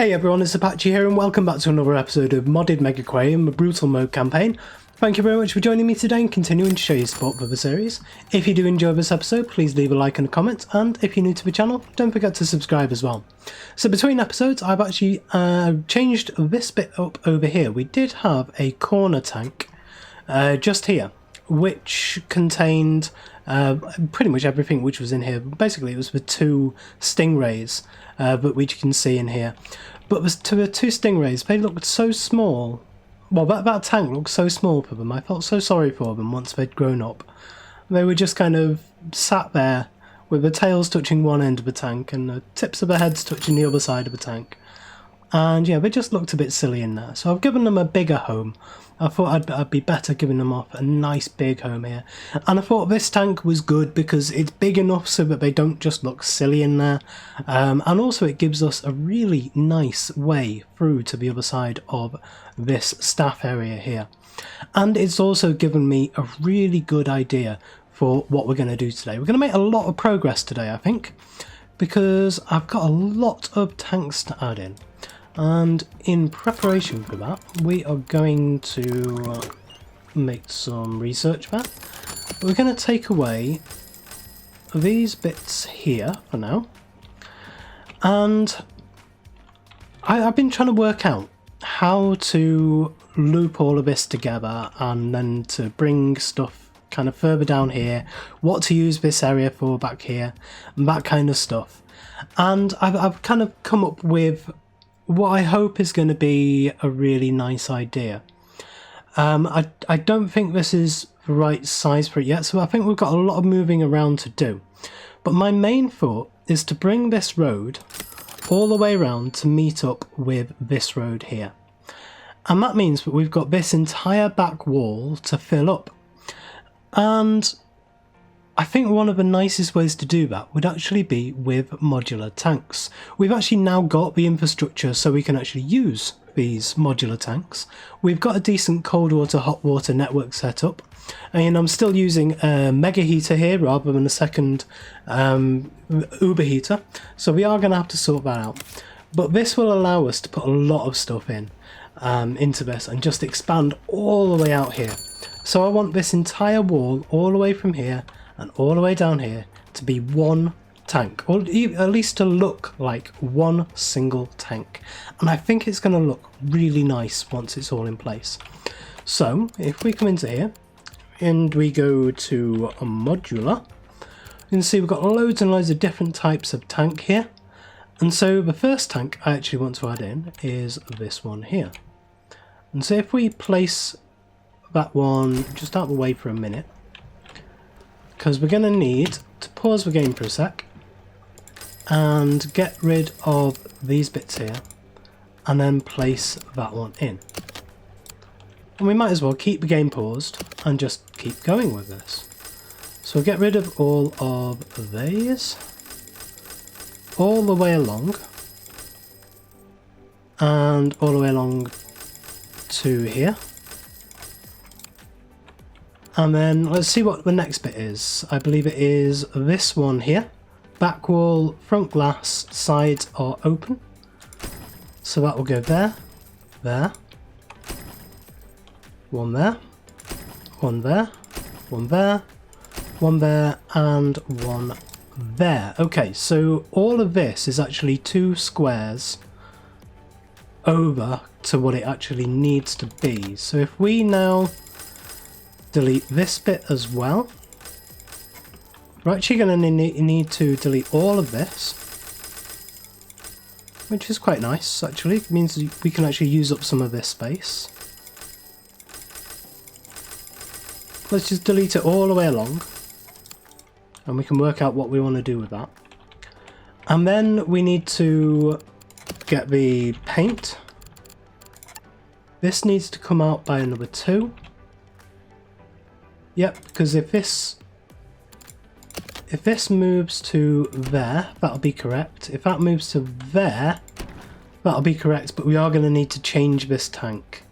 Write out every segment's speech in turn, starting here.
Hey everyone, it's Apache here and welcome back to another episode of Modded Megaquarium, a brutal mode campaign. Thank you very much for joining me today and continuing to show you support for the series. If you do enjoy this episode, please leave a like and a comment, and if you're new to the channel, don't forget to subscribe as well. So between episodes, I've actually changed this bit up over here. We did have a corner tank just here, which contained pretty much everything which was in here. Basically, it was the two stingrays, but which you can see in here. But the two stingrays, they looked so small. Well, that tank looked so small for them. I felt so sorry for them once they'd grown up. They were just kind of sat there with the tails touching one end of the tank and the tips of their heads touching the other side of the tank. And yeah, they just looked a bit silly in there. So I've given them a bigger home. I thought I'd be better giving them off a nice big home here. And I thought this tank was good because it's big enough so that they don't just look silly in there. And also it gives us a really nice way through to the other side of this staff area here. And it's also given me a really good idea for what we're going to do today. We're going to make a lot of progress today, I think, because I've got a lot of tanks to add in. And in preparation for that, we are going to make some research there. We're going to take away these bits here for now. And I've been trying to work out how to loop all of this together and then to bring stuff kind of further down here, what to use this area for back here, and that kind of stuff. And I've kind of come up with what I hope is going to be a really nice idea. I don't think this is the right size for it yet, so I think we've got a lot of moving around to do. But my main thought is to bring this road all the way around to meet up with this road here. And that means that we've got this entire back wall to fill up. And I think one of the nicest ways to do that would actually be with modular tanks. We've actually now got the infrastructure so we can actually use these modular tanks. We've got a decent cold water, hot water network set up. And I'm still using a mega heater here rather than a second uber heater. So we are going to have to sort that out. But this will allow us to put a lot of stuff in into this and just expand all the way out here. So I want this entire wall all the way from here and all the way down here to be one tank, or at least to look like one single tank. And I think it's going to look really nice once it's all in place. So if we come into here and we go to a modular, you can see we've got loads and loads of different types of tank here. And so the first tank I actually want to add in is this one here. And so if we place that one just out of the way for a minute, because we're going to need to pause the game for a sec and get rid of these bits here and then place that one in. And we might as well keep the game paused and just keep going with this. So we'll get rid of all of these all the way along and all the way along to here. And then let's see what the next bit is. I believe it is this one here. Back wall, front glass, sides are open. So that will go there, there, one there, one there, one there, one there, and one there. Okay, so all of this is actually two squares over to what it actually needs to be. So if we now delete this bit as well, we're actually going to need to delete all of this, which is quite nice actually. It means we can actually use up some of this space. Let's just delete it all the way along and we can work out what we want to do with that. And then we need to get the paint. This needs to come out by another 2. Yep, because if this moves to there, that'll be correct. If that moves to there, that'll be correct. But we are going to need to change this tank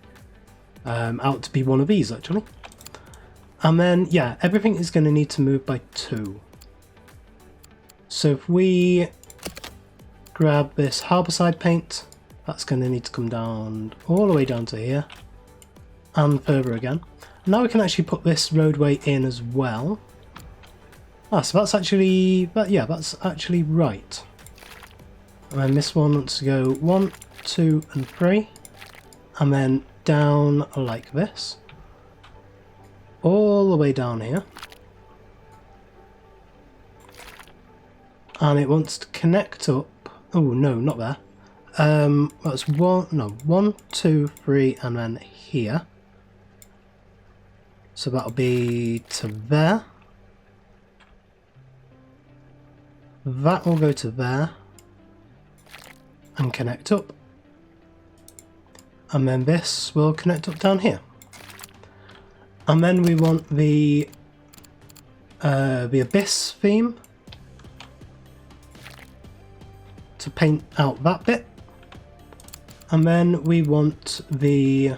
out to be one of these actually. And then yeah, everything is going to need to move by 2. So if we grab this harbourside paint That's going to need to come down all the way down to here and further again. Now we can actually put this roadway in as well. Ah, so that's actually, yeah, that's actually right. And then this one wants to go 1, 2 and 3 and then down like this all the way down here, and it wants to connect up. Oh no, not there. That's 1, 2, 3 and then here, so that'll be to there. That will go to there and connect up, and then this will connect up down here. And then we want the abyss theme to paint out that bit, and then we want the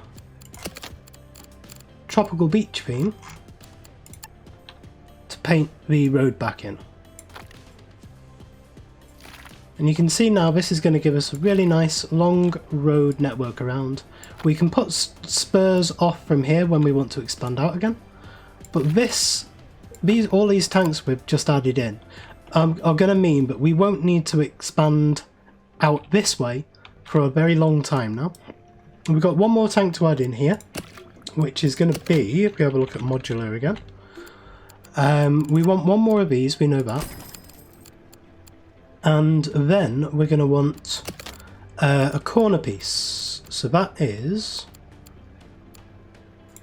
tropical beach theme to paint the road back in. And you can see now this is going to give us a really nice long road network around. We can put spurs off from here when we want to expand out again. But all these tanks we've just added in are going to mean that we won't need to expand out this way for a very long time now. We've got one more tank to add in here, which is going to be, if we have a look at modular again, we want one more of these, we know that. And then we're going to want a corner piece. So that is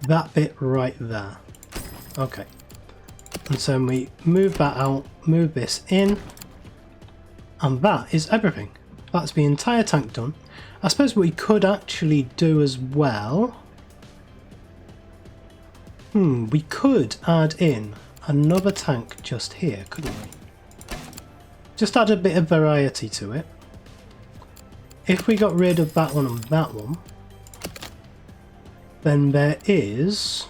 that bit right there. Okay. And so we move that out, move this in, and that is everything. That's the entire tank done. I suppose what we could actually do as well, we could add in another tank just here, couldn't we? Just add a bit of variety to it. If we got rid of that one and that one, then there is,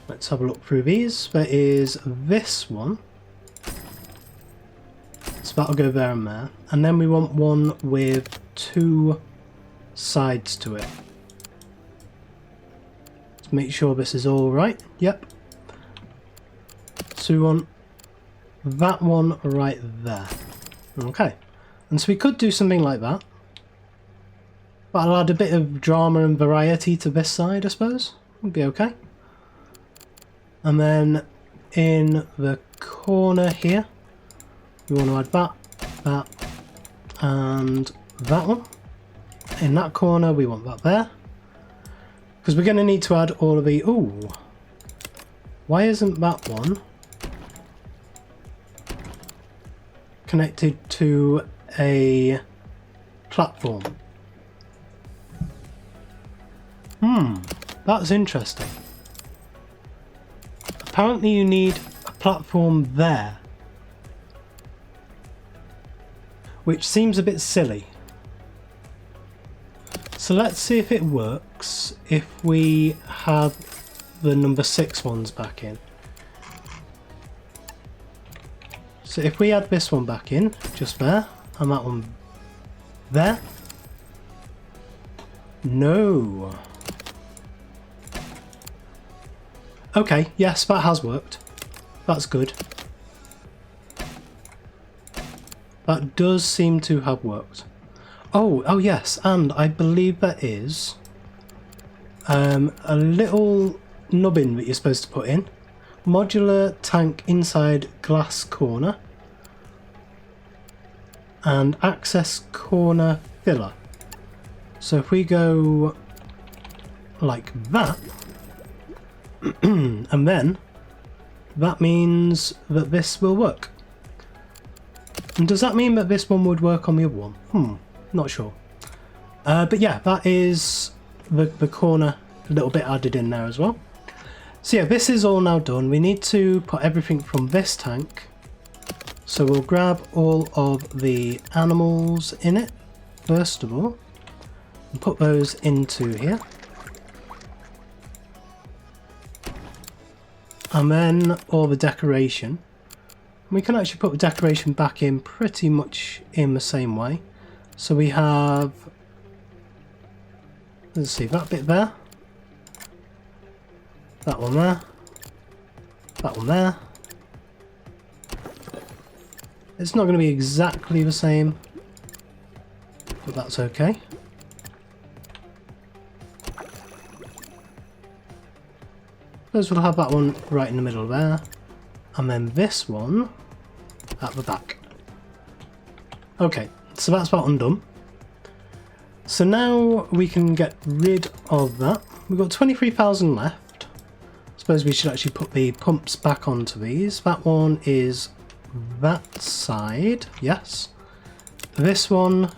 let's have a look through these, there is this one, so that'll go there and there, and then we want one with 2 sides to it. Let's make sure this is all right. Yep. So we want that one right there. Okay, and so we could do something like that, but I'll add a bit of drama and variety to this side, I suppose. Would be okay. And then in the corner here, we want to add that, and that one. In that corner, we want that there, because we're going to need to add all of the... Ooh, why isn't that one connected to a platform? That's interesting. Apparently you need a platform there, which seems a bit silly. So let's see if it works if we have the number 6 ones back in. So if we add this one back in, just there, and that one there. No. Okay, yes, that has worked. That's good. That does seem to have worked. Oh yes, and I believe there is a little nubbin that you're supposed to put in. Modular tank inside glass corner and access corner filler. So if we go like that, and then that means that this will work. And does that mean that this one would work on the other one? Not sure. But yeah, that is the corner little bit added in there as well. So yeah, this is all now done. We need to put everything from this tank. So we'll grab all of the animals in it, first of all, and put those into here. And then all the decoration. We can actually put the decoration back in pretty much in the same way. So we have Let's see, that bit there. That one there. That one there. It's not going to be exactly the same, but that's okay. First we'll have that one right in the middle there, and then this one at the back. Okay, so that's about undone. So now we can get rid of that. We've got 23,000 left. I suppose we should actually put the pumps back onto these. That one is that side, yes. This one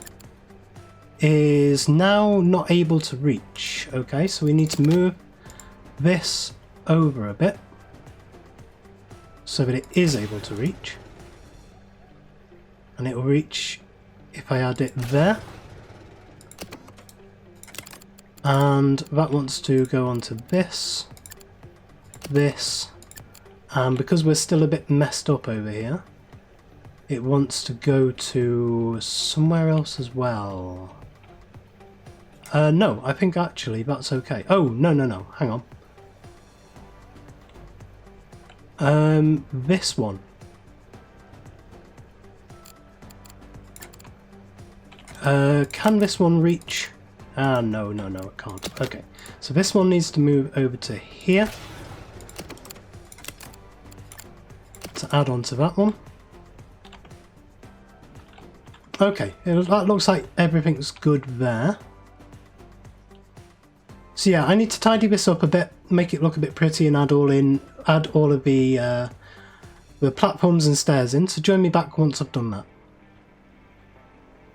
is now not able to reach. Okay, so we need to move this over a bit so that it is able to reach. And it will reach if I add it there. And that wants to go onto this, this, and because we're still a bit messed up over here, it wants to go to somewhere else as well. No, I think actually that's okay. Oh, no, hang on. This one. Can this one reach? No, it can't. Okay, so this one needs to move over to here to add on to that one. Okay, that looks like everything's good there. So yeah, I need to tidy this up a bit, make it look a bit pretty, and add all of the platforms and stairs in. So join me back once I've done that.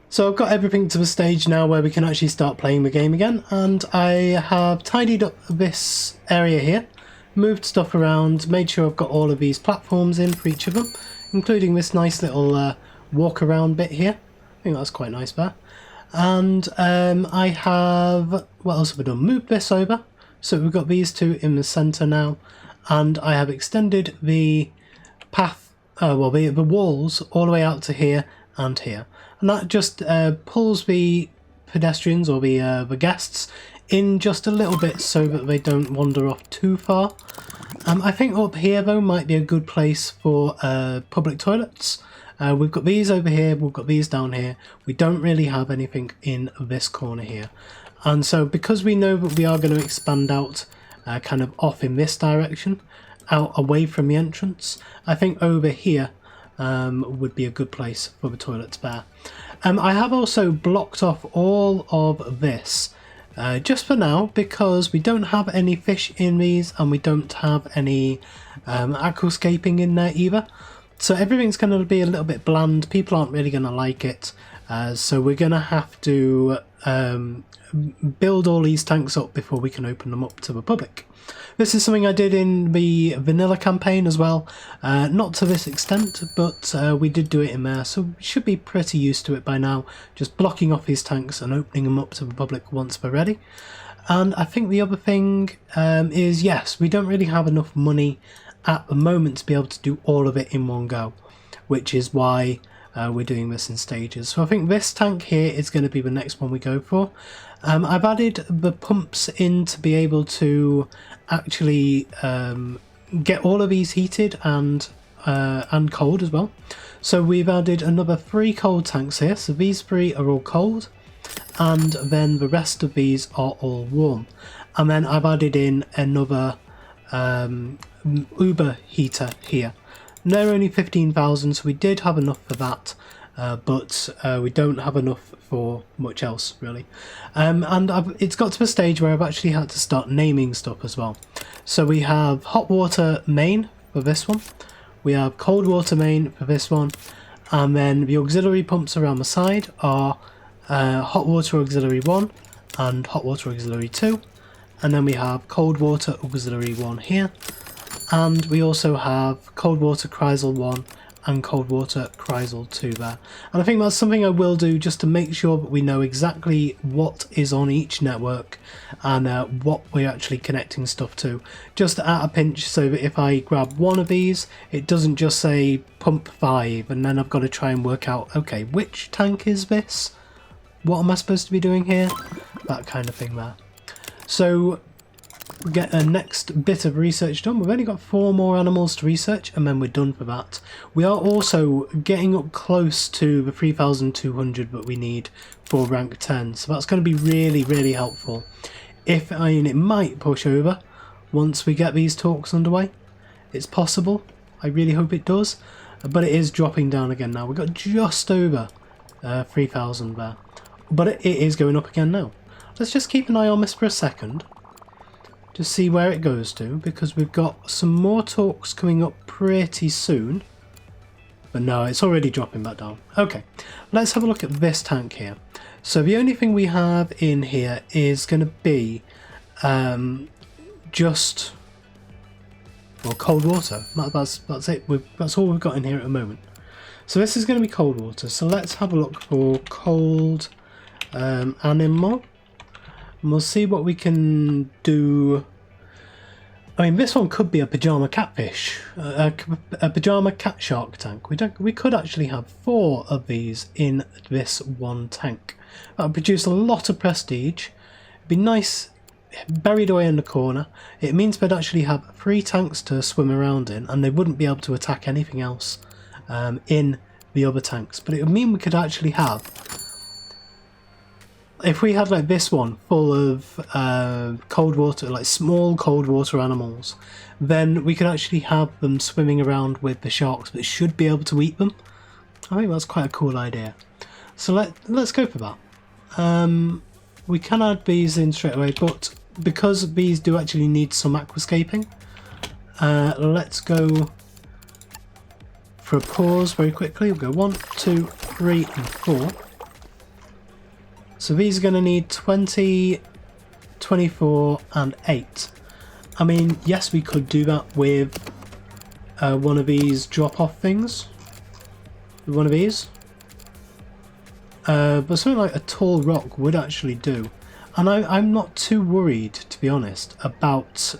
So I've got everything to the stage now where we can actually start playing the game again, and I have tidied up this area here, moved stuff around, made sure I've got all of these platforms in for each of them, including this nice little walk around bit here. I think that's quite nice there. And I have, what else have I done? Moved this over, so we've got these two in the centre now, and I have extended the path, the walls all the way out to here and here. And that just pulls the pedestrians or the guests in just a little bit so that they don't wander off too far. I think up here though might be a good place for public toilets. We've got these over here, we've got these down here. We don't really have anything in this corner here. And so because we know that we are going to expand out kind of off in this direction, out away from the entrance, I think over here would be a good place for the toilets there. I have also blocked off all of this just for now because we don't have any fish in these and we don't have any aquascaping in there either. So everything's going to be a little bit bland. People aren't really going to like it. So we're going to have to build all these tanks up before we can open them up to the public. This is something I did in the vanilla campaign as well. Not to this extent, but we did do it in there, so we should be pretty used to it by now. Just blocking off these tanks and opening them up to the public once they're ready. And I think the other thing is, yes, we don't really have enough money at the moment to be able to do all of it in one go, which is why we're doing this in stages. So I think this tank here is going to be the next one we go for. I've added the pumps in to be able to actually get all of these heated and cold as well. So we've added another 3 cold tanks here. So these 3 are all cold, and then the rest of these are all warm. And then I've added in another Uber heater here. They're only 15,000, so we did have enough for that, but we don't have enough for much else really. And it's got to a stage where I've actually had to start naming stuff as well. So we have hot water main for this one, we have cold water main for this one, and then the auxiliary pumps around the side are hot water auxiliary 1 and hot water auxiliary 2, and then we have cold water auxiliary 1 here. And we also have cold water Chrysal 1 and cold water Chrysal 2 there. And I think that's something I will do just to make sure that we know exactly what is on each network and what we're actually connecting stuff to. Just at a pinch, so that if I grab one of these, it doesn't just say pump 5 and then I've got to try and work out, okay, which tank is this? What am I supposed to be doing here? That kind of thing there. So we get a next bit of research done. We've only got 4 more animals to research and then we're done for that. We are also getting up close to the 3,200 that we need for rank 10, so that's going to be really, really helpful. It might push over once we get these talks underway. It's possible. I really hope it does, but it is dropping down again now. We've got just over 3,000 there, but it is going up again now. Let's just keep an eye on this for a second to see where it goes to, because we've got some more talks coming up pretty soon. But no, it's already dropping back down. Okay, let's have a look at this tank here. So the only thing we have in here is going to be just, well, cold water. That's it. That's all we've got in here at the moment. So this is going to be cold water. So let's have a look for cold animal. And we'll see what we can do. I mean, this one could be a pajama catfish, a pajama cat shark tank. We could actually have 4 of these in this one tank. That would produce a lot of prestige. It'd be nice, buried away in the corner. It means they'd actually have 3 tanks to swim around in, and they wouldn't be able to attack anything else in the other tanks. But it would mean we could actually have, if we had like this one full of cold water, like small cold water animals, then we could actually have them swimming around with the sharks that should be able to eat them. I think that's quite a cool idea. So let's go for that. We can add bees in straight away, but because bees do actually need some aquascaping, let's go for a pause very quickly. We'll go 1, 2, 3 and 4. So these are going to need 20, 24 and 8. I mean, yes, we could do that with one of these drop-off things. With one of these. But something like a tall rock would actually do. And I'm not too worried, to be honest, about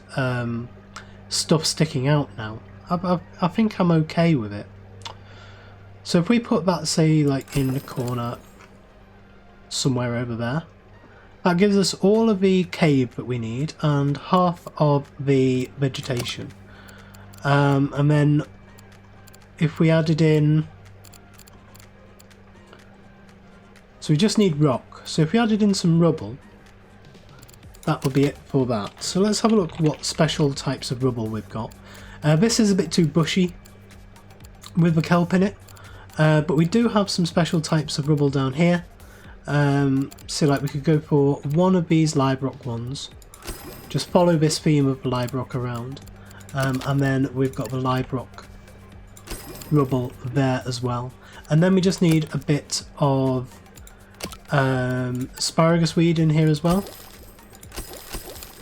stuff sticking out now. I think I'm okay with it. So if we put that, say, like in the corner somewhere over there, that gives us all of the cave that we need and half of the vegetation. And then if we added in, so we just need rock, so if we added in some rubble, that would be it for that. So let's have a look what special types of rubble we've got. This is a bit too bushy with the kelp in it, but we do have some special types of rubble down here. So like we could go for one of these live rock ones, just follow this theme of the live rock around, and then we've got the live rock rubble there as well, and then we just need a bit of asparagus weed in here as well.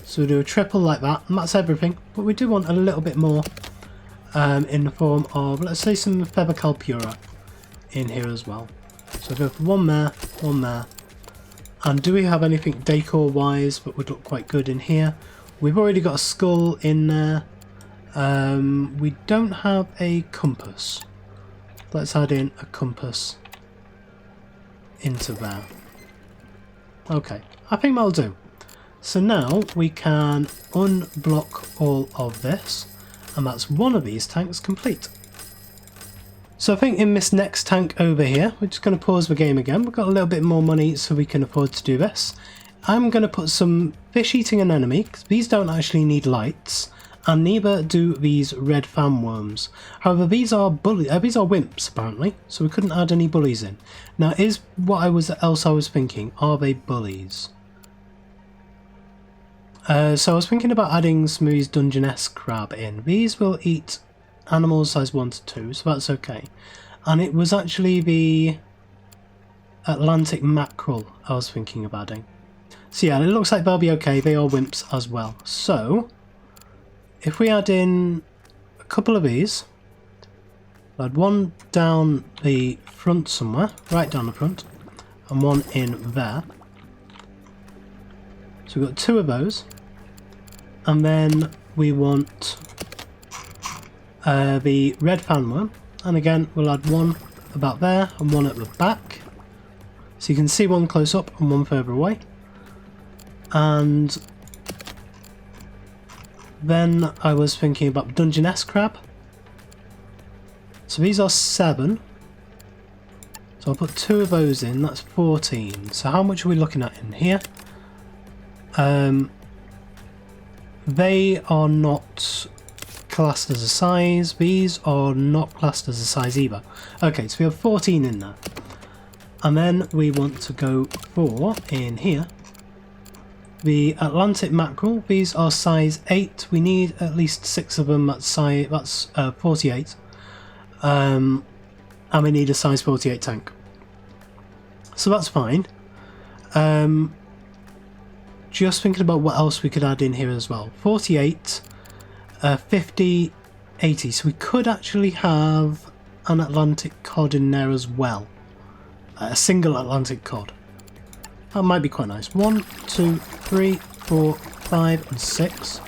So we'll do a triple like that, and that's everything, but we do want a little bit more in the form of, let's say, some feather calpura in here as well. So go for one there, and do we have anything decor wise that would look quite good in here? We've already got a skull in there. We don't have a compass. Let's add in a compass into there. Okay, I think that'll do. So now we can unblock all of this, and that's one of these tanks complete. So I think in this next tank over here, we're just going to pause the game again. We've got a little bit more money so we can afford to do this. I'm going to put some fish eating an enemy, because these don't actually need lights, and neither do these red fan worms. However, these are wimps apparently, so we couldn't add any bullies in. Now, is what else I was thinking, are they bullies? So I was thinking about adding some of these Dungeness crab in. These will eat animals size 1 to 2, so that's okay. And it was actually the Atlantic mackerel I was thinking of adding. So yeah, it looks like they'll be okay. They are wimps as well. So if we add in a couple of these, I'll add one down the front somewhere, right down the front, and one in there. So we've got 2 of those, and then we want the red fan worm, and again we'll add one about there and one at the back, so you can see one close up and one further away. And Then I was thinking about Dungeness crab. So these are 7. So I'll put 2 of those in, that's 14. So how much are we looking at in here? They are not classed as a size. These are not classed as a size either. Okay, so we have 14 in there. And then we want to go for, in here, the Atlantic mackerel. These are size 8. We need at least 6 of them. That's 48. And we need a size 48 tank. So that's fine. Just thinking about what else we could add in here as well. 48, 50, 80. So we could actually have an Atlantic cod in there as well. A single Atlantic cod. That might be quite nice. 1, 2, 3, 4, 5 and 6.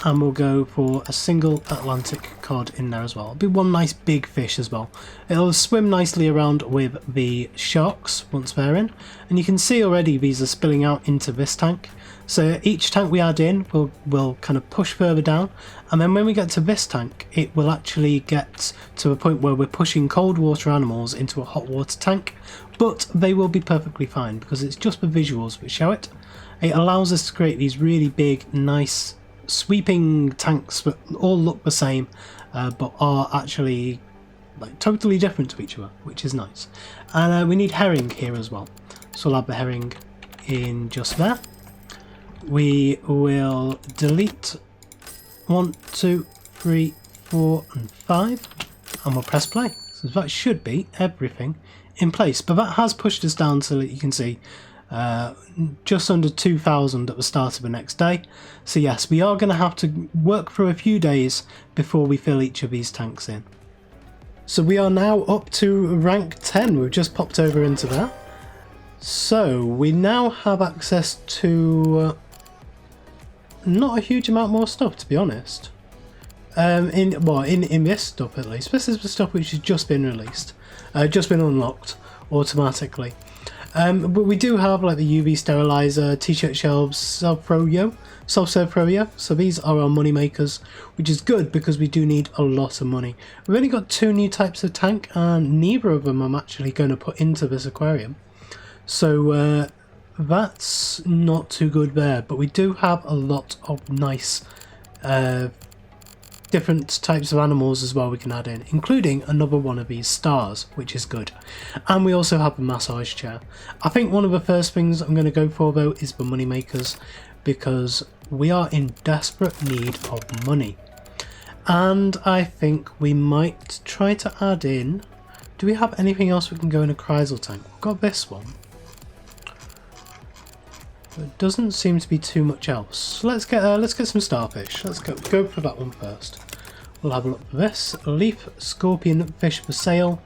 And we'll go for a single Atlantic cod in there as well. It'll be one nice big fish as well. It'll swim nicely around with the sharks once they're in. And you can see already these are spilling out into this tank. So each tank we add in will kind of push further down. And then when we get to this tank, it will actually get to a point where we're pushing cold water animals into a hot water tank. But they will be perfectly fine because it's just the visuals that show it. It allows us to create these really big, nice, sweeping tanks that all look the same but are actually like totally different to each other, which is nice. And we need herring here as well, so I'll add the herring in just there. We will delete 1, 2, 3, 4 and 5 and we'll press play. So that should be everything in place, but that has pushed us down so that you can see just under 2,000 at the start of the next day. So yes, we are going to have to work through a few days before we fill each of these tanks in. So we are now up to rank 10. We've just popped over into that. So we now have access to not a huge amount more stuff, to be honest. In this stuff at least. This is the stuff which has just been released, just been unlocked automatically. But we do have like the UV sterilizer, t-shirt shelves, self-serve froyo. So these are our money makers, which is good because we do need a lot of money. We've only got 2 new types of tank, and neither of them I'm actually going to put into this aquarium. So that's not too good there. But we do have a lot of nice different types of animals as well we can add in, including another one of these stars, which is good. And we also have a massage chair. I think one of the first things I'm going to go for though is the money makers, because we are in desperate need of money. And I think we might try to add in, do we have anything else we can go in a chrysal tank? We've got this one. There doesn't seem to be too much else. So let's get some starfish. Let's go for that one first. We'll have a look for this. Leaf scorpion fish for sale.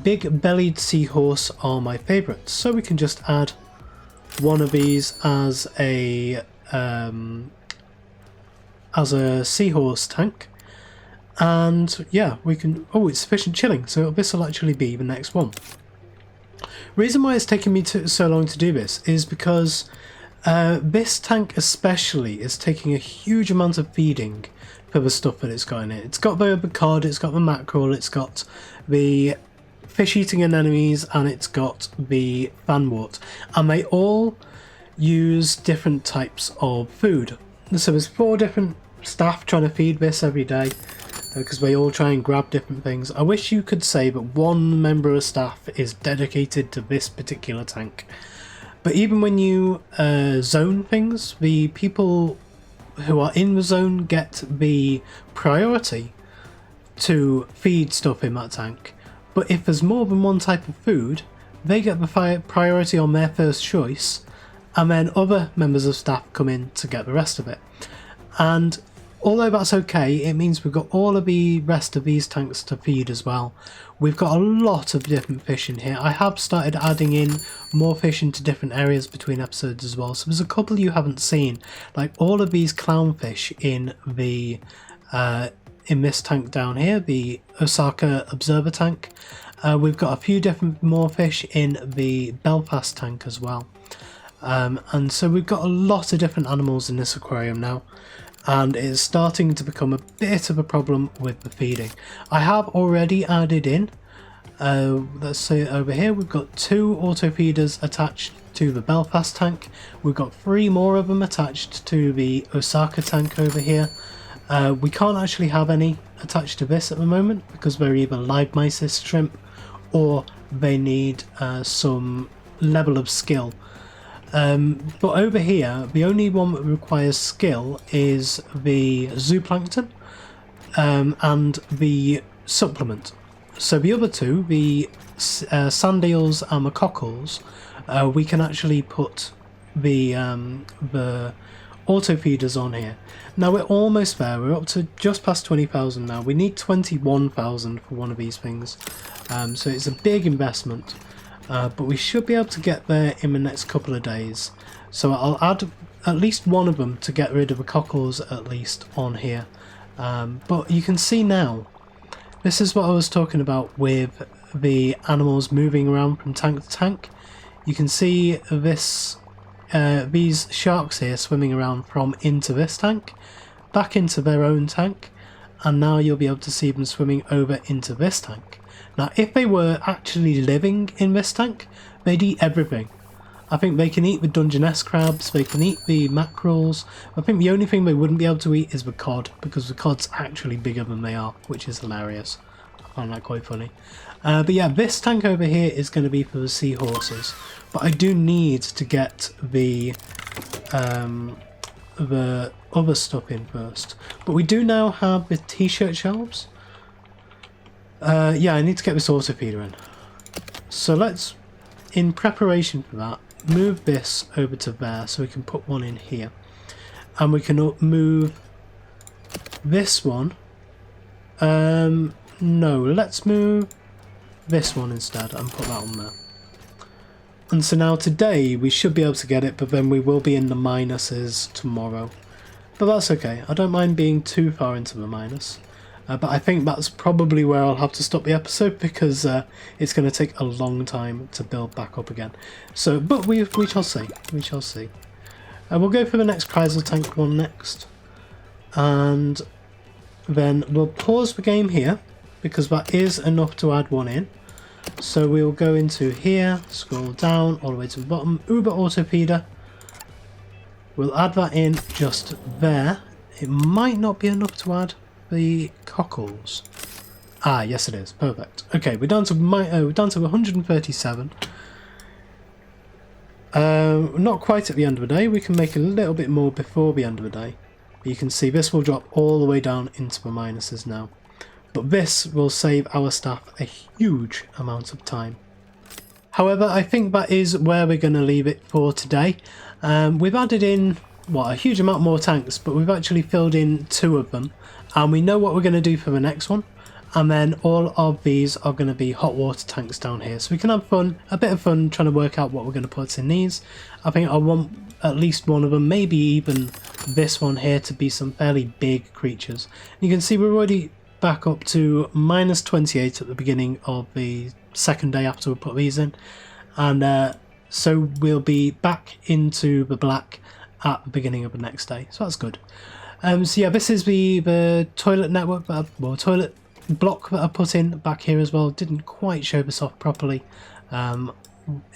Big bellied seahorse are my favourites. So we can just add one of these as a seahorse tank. And yeah, we can. Oh, it's sufficient chilling. So this will actually be the next one. Reason why it's taken me so long to do this is because this tank especially is taking a huge amount of feeding for the stuff that it's got in it. It's got the cod, it's got the mackerel, it's got the fish-eating anemones, and it's got the fanwort. And they all use different types of food. So there's 4 different staff trying to feed this every day, because they all try and grab different things. I wish you could say that one member of staff is dedicated to this particular tank. But even when you zone things, the people who are in the zone get the priority to feed stuff in that tank. But if there's more than one type of food, they get the priority on their first choice, and then other members of staff come in to get the rest of it. And although that's okay, it means we've got all of the rest of these tanks to feed as well. We've got a lot of different fish in here. I have started adding in more fish into different areas between episodes as well. So there's a couple you haven't seen, like all of these clownfish in the in this tank down here, the Osaka Observer tank. We've got a few different more fish in the Belfast tank as well. And so we've got a lot of different animals in this aquarium now, and it's starting to become a bit of a problem with the feeding. I have already added in, let's say over here, we've got 2 auto feeders attached to the Belfast tank. We've got 3 more of them attached to the Osaka tank over here. We can't actually have any attached to this at the moment because they're either live mysis shrimp or they need some level of skill. But over here, the only one that requires skill is the zooplankton and the supplement. So the other 2, the sand eels and the cockles, we can actually put the auto feeders on here. Now we're almost there, we're up to just past 20,000 now. We need 21,000 for one of these things, so it's a big investment, but we should be able to get there in the next couple of days. So I'll add at least one of them to get rid of the cockles at least on here. But you can see now, this is what I was talking about with the animals moving around from tank to tank. You can see this, these sharks here swimming around from into this tank, back into their own tank, and now you'll be able to see them swimming over into this tank. Now if they were actually living in this tank, they'd eat everything. I think they can eat the Dungeness crabs, they can eat the mackerels. I think the only thing they wouldn't be able to eat is the cod, because the cod's actually bigger than they are, which is hilarious. I find that quite funny. But yeah, this tank over here is going to be for the seahorses. But I do need to get the other stuff in first. But we do now have the t-shirt shelves. Yeah, I need to get this auto feeder in. So let's, in preparation for that, move this over to there so we can put one in here. And we can move this one. No, let's move this one instead and put that on there. And so now today we should be able to get it, but then we will be in the minuses tomorrow. But that's okay, I don't mind being too far into the minus. But I think that's probably where I'll have to stop the episode, because it's going to take a long time to build back up again. So, but we shall see, we shall see. We'll go for the next Kreisel tank one next. And then we'll pause the game here, because that is enough to add one in. So we'll go into here, scroll down all the way to the bottom, Uber auto feeder. We'll add that in just there. It might not be enough to add the cockles. Ah, yes it is. Perfect. Okay, we're down to 137. Not quite at the end of the day. We can make a little bit more before the end of the day. But you can see this will drop all the way down into the minuses now. But this will save our staff a huge amount of time. However, I think that is where we're going to leave it for today. We've added in, what, a huge amount more tanks, but we've actually filled in 2 of them. And we know what we're going to do for the next one. And then all of these are going to be hot water tanks down here. So we can have fun, a bit of fun trying to work out what we're going to put in these. I think I want at least one of them, maybe even this one here, to be some fairly big creatures. You can see we're already back up to minus 28 at the beginning of the second day after we put these in. And so we'll be back into the black at the beginning of the next day. So that's good. So yeah, this is the toilet network, toilet block that I put in back here as well. Didn't quite show this off properly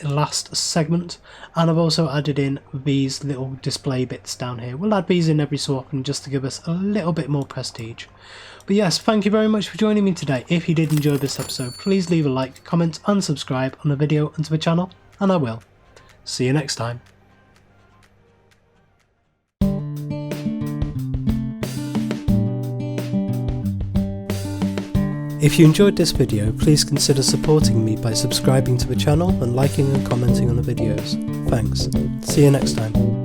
last segment. And I've also added in these little display bits down here. We'll add these in every so often just to give us a little bit more prestige. But yes, thank you very much for joining me today. If you did enjoy this episode, please leave a like, comment and subscribe on the video and to the channel, and I will. See you next time. If you enjoyed this video, please consider supporting me by subscribing to the channel and liking and commenting on the videos. Thanks. See you next time.